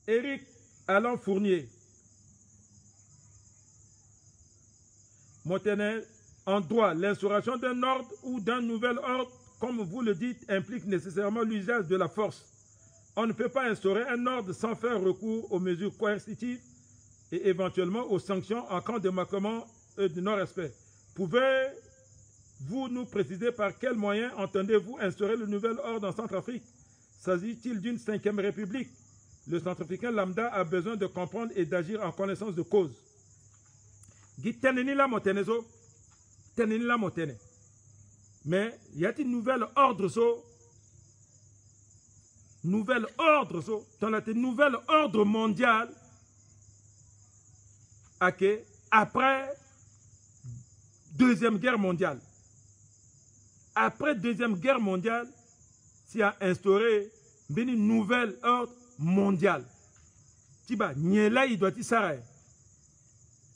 Éric Alain Fournier. Montaner, en droit, l'instauration d'un ordre ou d'un nouvel ordre, comme vous le dites, implique nécessairement l'usage de la force. On ne peut pas instaurer un ordre sans faire recours aux mesures coercitives et éventuellement aux sanctions en cas de manquement et de non-respect. Pouvez-vous nous préciser par quels moyens entendez-vous instaurer le nouvel ordre en Centrafrique? S'agit-il d'une 5e république? Le Centrafricain lambda a besoin de comprendre et d'agir en connaissance de cause. Mais y a-t-il nouvel ordre nouvel ordre mondial après Deuxième Guerre mondiale. Après Deuxième Guerre mondiale, s'il a instauré une nouvelle ordre mondial.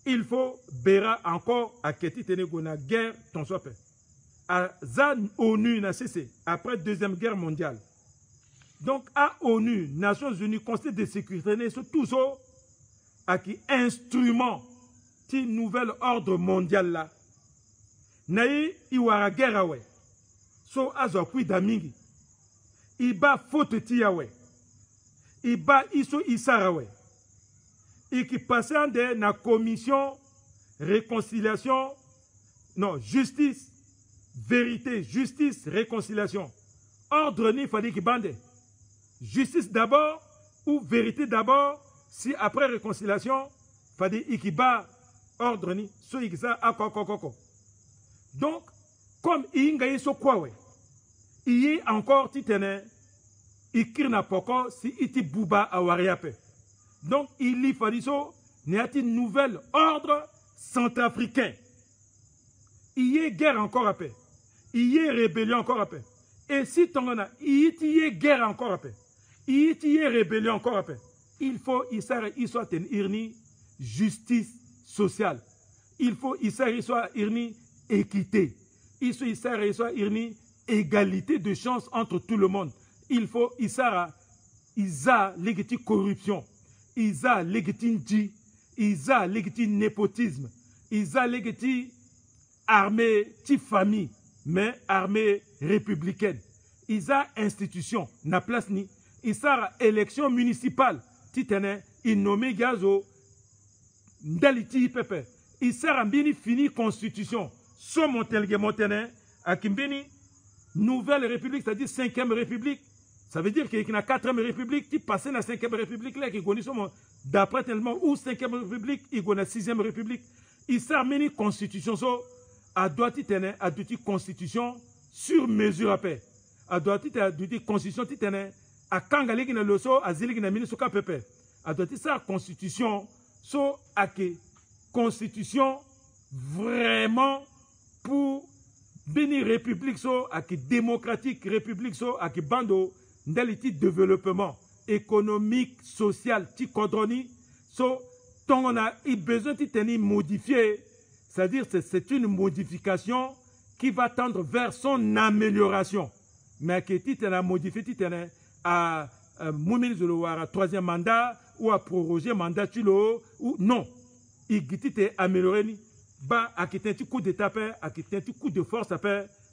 Il faut béra encore à Keti Tenegona guerre ton sope. À Zan ONU n'a cessé après Deuxième Guerre mondiale. Donc à ONU, Nations Unies, Conseil de sécurité, tout ça, à qui instrument ti nouvel ordre mondial là. Naï iwara guerre awe. So azo kui damingi. Iba faute ti yawe. Iba iso isarawe. Et qui passait de la commission réconciliation, non, justice, vérité, justice, réconciliation. Ordre ni fallait qu'il bande. Justice d'abord ou vérité d'abord, si après réconciliation, fallait qu'il bat ordre ni, so ixa akokokoko. Donc, comme il y a quoi, il y a encore titene, il na poko si iti buba awariape. Donc, il y a un nouvel ordre centrafricain. Il y a guerre encore à paix. Il y a rébellion encore à paix. Et si tu en as, il y a guerre encore à paix. Il y a rébellion encore à paix. Il faut qu'il soit une justice sociale. Il faut qu'il soit une équité. Il faut qu'il soit une égalité de chance entre tout le monde. Il faut qu'il soit légitime corruption. Ils ont légitime dit, ils ont légitime népotisme, ils ont légitime armée, famille, mais armée républicaine. Ils ont institution, na place ni, ils ont élection municipale, titene, ils nommé gazo, ndaliti pepe, ils ont bini fini constitution, so montelge montene, à kimbini, nouvelle république, c'est-à-dire 5e république. Ça veut dire qu'il y a une 4e république qui passe dans la 5e république, là, qui connaît d'après tellement, ou 5e république, il y a une 6e république. Il s'est amené constitution, à droite, il a une constitution sur mesure à paix. À droite, il a une constitution, à Kangalé, il a le so, à Zélig, il a une pepe. À droite, il a une constitution, à que constitution vraiment pour bénir république, à que démocratique république, à que bando, dans le développement économique, social, ticodroni, on a besoin de tenir modifié, c'est-à-dire c'est une modification qui va tendre vers son amélioration. Mais que tu t'es modifié, tu t'es à Moumine Zoulouara, 3e mandat, ou à proroger mandat ou non. Il t'es amélioré, bah, à qui t'es un petit coup d'état, à qui t'es un petit coup de force,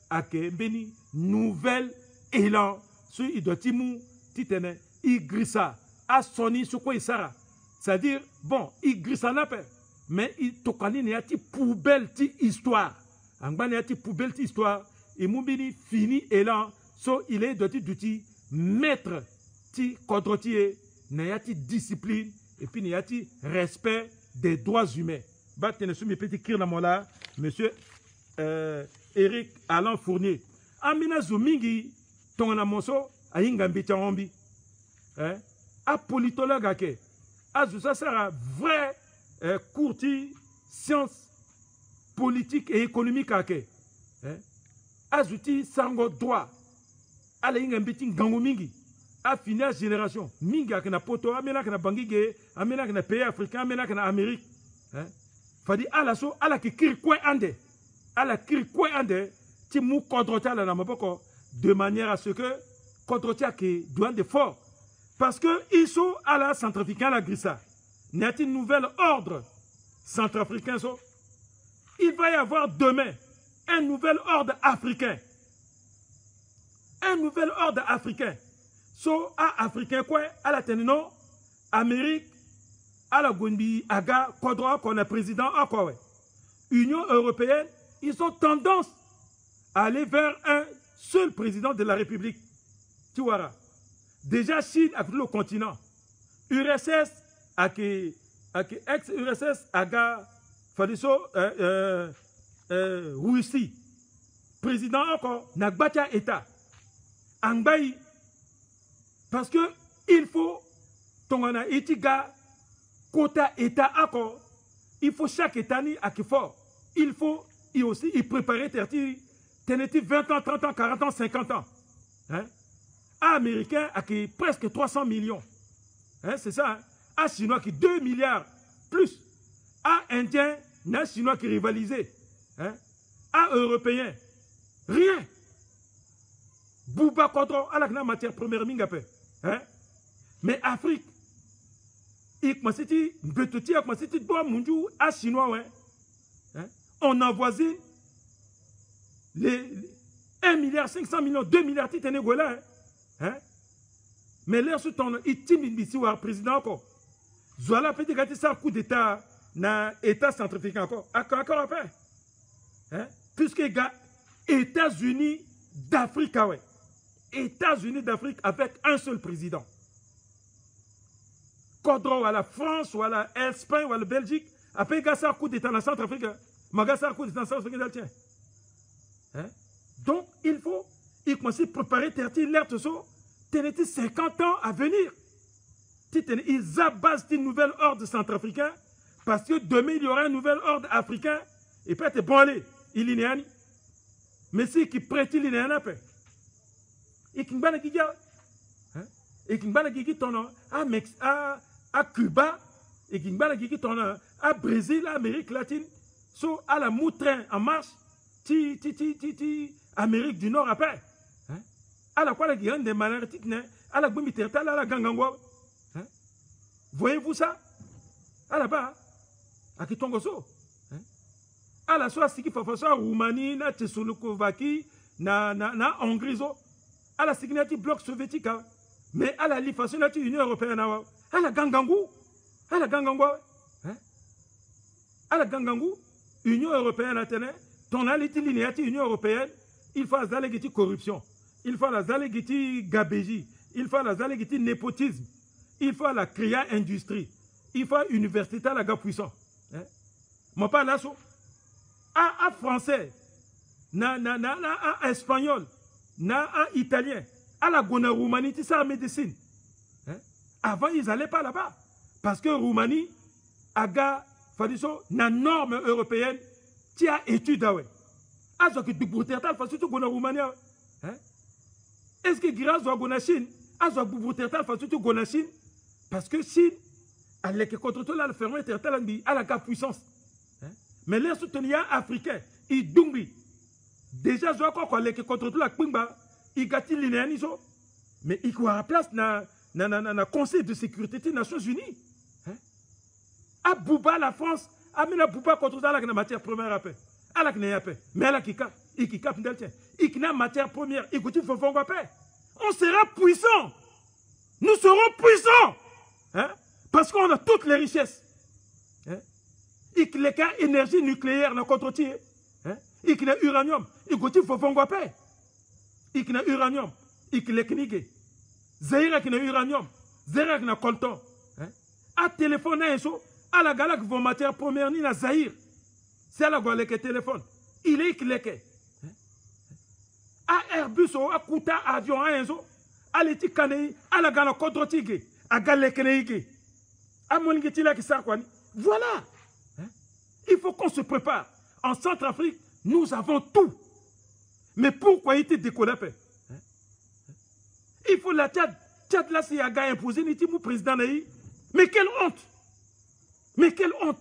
à qui béni, nouvelle élan. Il doit titene, il grissa, à soni, sur quoi il sera. C'est-à-dire, bon, il grissa n'a pas, mais il tokani n'y a ti poubelle ti histoire. En bas, n'y a ti poubelle ti histoire. Et moubini fini élan, il est doté d'outils, maître ti kodrotier, n'y a ti discipline, et puis n'y a ti respect des droits humains. Bah, tenez sur mes petits kirnamola, monsieur Éric Alain Fournier. Amina Zoumingi, ton amoso a ingambi chambi a politologue ake a ça sera vrai courti science politique et économique ake a zuti sango droit a la ingambi tingango mingi a finir génération mingi ake na poto amena na bangige amena na pays africain amena na Amérique fadi ala so ala ki kirkwe ande ala kirkwe ande ti mu kodrota la na maboko de manière à ce que contre qui douane de fort Parce qu'ils sont à la centrafricain, la Grissa. Il y a une nouvelle ordre centrafricain. Il va y avoir demain un nouvel ordre africain. Un nouvel ordre africain. À africain quoi? À la Ténénon, Amérique, à la Goundi, Aga, Kodra, qu'on a président, à quoi? Union européenne, ils ont tendance à aller vers un seul président de la République. Tu vois. Déjà, Chine a le continent. URSS, ex-URSS, Aga, Fadiso, Russie. Président encore, Nagbatia État. Angbaï. Parce que il faut, Tongana Etiga, quota État encore. Il faut chaque État ni à fort. Il faut aussi y préparer tenez 20 ans, 30 ans, 40 ans, 50 ans. Hein? À Américain, à qui presque 300 millions. Hein? C'est ça. Hein? À Chinois qui 2 milliards plus. À Indien, à Chinois qui rivalisait. Hein? À Européens, rien. Bouba contre à la matière première mingapé. Hein? Mais Afrique, à Chinois, ouais. Hein? On envoisine les 1 milliard 500 millions, 2 milliards de Ténégola. Hein? Mais l'air sous ton itimide ici, ou président encore. Zoala peut dire que ça coup d'État dans l'État centrafricain encore. Encore après. Hein? Puisque les États-Unis d'Afrique, ouais. États-Unis d'Afrique avec un seul président. Kodro à la France, ou à l'Espagne, ou à la Belgique, après il coup d'État dans le Centrafrique, il coup d'État dans le Centrafrique. Hein? Donc, il faut commencer à préparer l'air de ça, 50 ans à venir. Ils abattent une nouvelle ordre centrafricain, parce que demain, il y aura un nouvel ordre africain, et peut-être bon aller, il y a mais si qui prête, il y a un peu. Et qui va qui et qui va qui tourne à Cuba, et qui va qui tourne à Brésil, à Amérique latine, so à la moutrin en marche, Amérique du Nord après. Hein? À la quoi la guerre des malheurs, à la Gomiterta, à la Gangangwa. Hein? Voyez-vous ça? À la bas, à qui tongoso. À la soit, ce qui fait ça, Roumanie, na Tchécoslovaquie, na Hongrie, à la signature bloc soviétique, mais à la façon de l'Union européenne, à la Gangangou, à la Gangangwa. À la Gangangou, Union européenne, ton aliti linéati Union européenne, il faut la zalégiti corruption, il faut la zalégiti gabégie, il faut la zalégiti népotisme, il faut la créa industrie, il faut université à la gare puissant. Mon pas là, à français, à espagnol, à italien, à la Gona Roumanie, c'est ça la médecine. Avant, ils n'allaient pas là-bas. Parce que Roumanie, aga, fadiso, na norme européenne, tu as étude, ouais. Azo que du bourtertal, fadiso, Gona Roumanie, est-ce que grâce à Gona Chine, azo que bourtertal, fadiso, Gona Chine, parce que Chine, elle est contre tout la ferme, à la cap puissance. Mais les soutenir africains, ils dungli. Déjà, je crois qu'on est contre tout la Pimba, ils gâtent l'inéaniso. Mais ils ont la place dans le Conseil de sécurité des Nations Unies. À Bouba, la France, a mis la Bouba contre la matière première à paix. À la paix. Mais à la Kika, il y a matière première, il faut faire paix. On sera puissant. Nous serons puissants. Hein? Parce qu'on a toutes les richesses. Hein? Il y a énergie nucléaire dans le contre-tir. Il y a uranium. Il y a paix. Il y a uranium. Il y a knigé. Zaire qui a uranium. Zaire qui a colton. À téléphone, à la galaque vos matières premières ni la Zaire. C'est la galaque qui téléphone. Il est qui à Airbus, à Kouta, avion, à l'étiquette, à la galaque contre-tir. À galek knigé. À Monigetila qui s'arquani. Voilà. Il faut qu'on se prépare. En Centrafrique, nous avons tout. Mais pourquoi il était décollé? Il faut la Tchad. Tchad là, c'est un gars imposé, il dit, président Naï. Mais quelle honte! Mais quelle honte!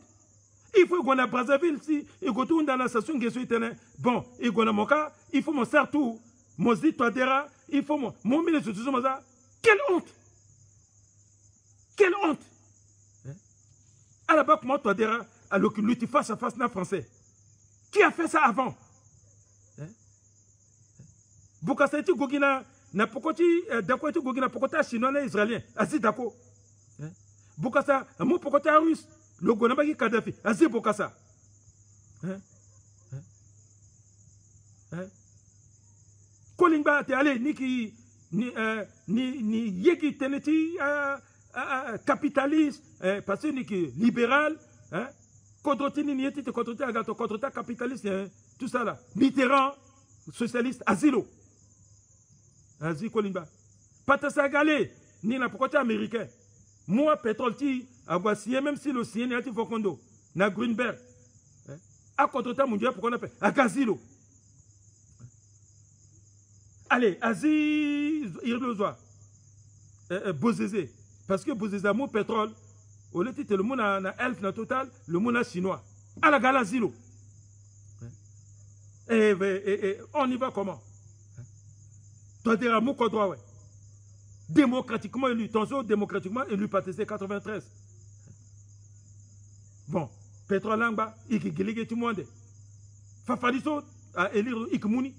Il faut qu'on a Brazzaville, si, il faut tout dans la station qui est bon, il faut mon cas, il faut mon sartou, mon zit, il faut mon ministre de Zoumaza. Quelle honte! Quelle honte! À la base, comment tu diras alors que lutte face à face dans français? Qui a fait ça avant? Bokassa tu gogina na pokoti d'accord tu gogina pokota chinois na israélien asi d'accord. Bokassa mo pokota russe le gonaba ki Kadhafi asi Bokassa. Kolingba te allé ni yeki teneti capitaliste parce que ni libéral contre ni yeti te contre ta capitaliste tout ça là Mitterrand socialiste asilo. Azi Kolimba. Patasagale, ni na pokota américain. Moi, pétrole ti, aguasier, même si le sien est Fokondo, na Greenberg. A contre mondial, pourquoi on appelle? A Gazilo. Allez, Azi, Irlozoa. Bozézé. Parce que Bozézé, mon pétrole, au lieu de le monde na elf na total, le monde chinois. À la Galazilo. Et on y va comment? Toi, tu as droit, ouais. Démocratiquement élu, Tonso démocratiquement élu par TC 93. Bon, Pétrole Langba, il y a tout le monde. Fafadiso a élire Ikmouni.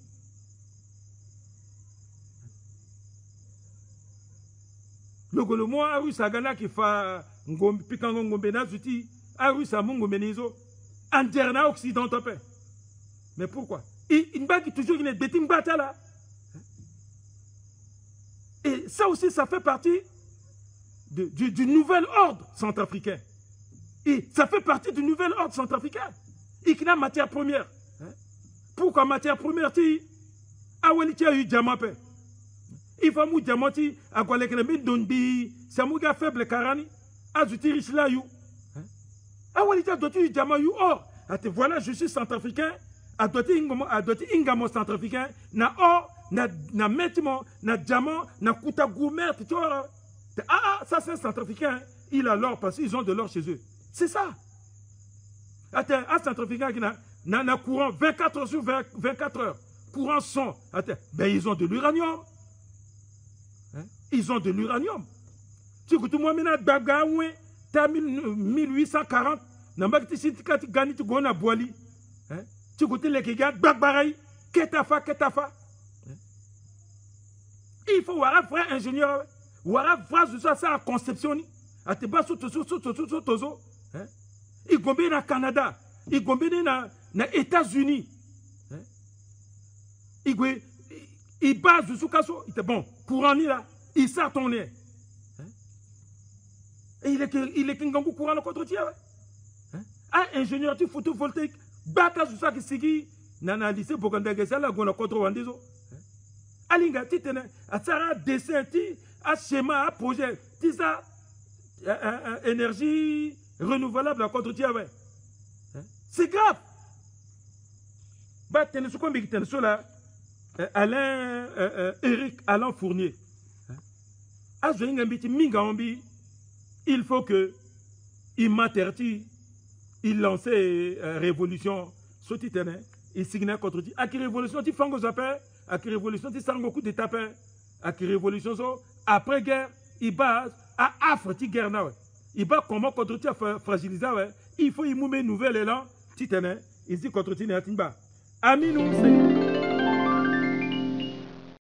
Le mois a eu Sagana qui fait Pikango Ngombena Zuti, a eu Samungo Menizo, Anderna Occident topé. Mais pourquoi? Il bat qui toujours une bêtine bata là. Et ça aussi, ça fait partie du nouvel ordre centrafricain. Et ça fait partie du nouvel ordre centrafricain. Et qui a matière première. Pourquoi matière première? Il a eu diamant. Il faut que diamant, il a eu donbi, c'est un faible carani, a eu riche là. Il a eu diamant. Or, voilà, je suis centrafricain, a eu ingamo centrafricain, na or, na métiment, na diamant, na kuta gourmet, tu vois. Ça c'est un centrafricain, il a l'or parce qu'ils ont de l'or chez eux. C'est ça. Un centrafricain qui n'a courant 24 heures sur 24 heures. Courant 100. Ben ils ont de l'uranium. Ils ont de l'uranium. Tu vois, tout le monde a bagoué, t'as 1840. N'a pas que tu gagnes, tu gagnes à Boali. Tu vois, les gars, bagbaray, ketafa. Il faut voir un vrai ingénieur. Voir ça à conception. À te battre sur il gombé na Canada. Il gombé na États-Unis. Il base sur Kasso. Il était bon. Courant ni là. Il sort ton nez. Et il est qu'un gangou courant le contre-tir. Un ingénieur du photovoltaïque. Baka sur ça qui s'est nana lycée Boganda ça là qu'on a contre-rendu. Alinga titene a tsara dessin ti a schéma a projet ti ça énergie renouvelable à contre-tir. C'est grave. Bah tenez ce qu'on dit tenez là Alain Eric Alain Fournier. A joué un petit mingambi. Il faut que il m'interdit, il lançait révolution, il signait contre dit. À qui révolution, tu fais un appel, à qui révolution, tu sens beaucoup de tapins, à qui révolution, après guerre, il base à Afrique guerre. Il bat comment contre tu fragiliser, il faut y moumer nouvelle élan, tu tenais, il dit contre tu n'es pas. Aminou, c'est.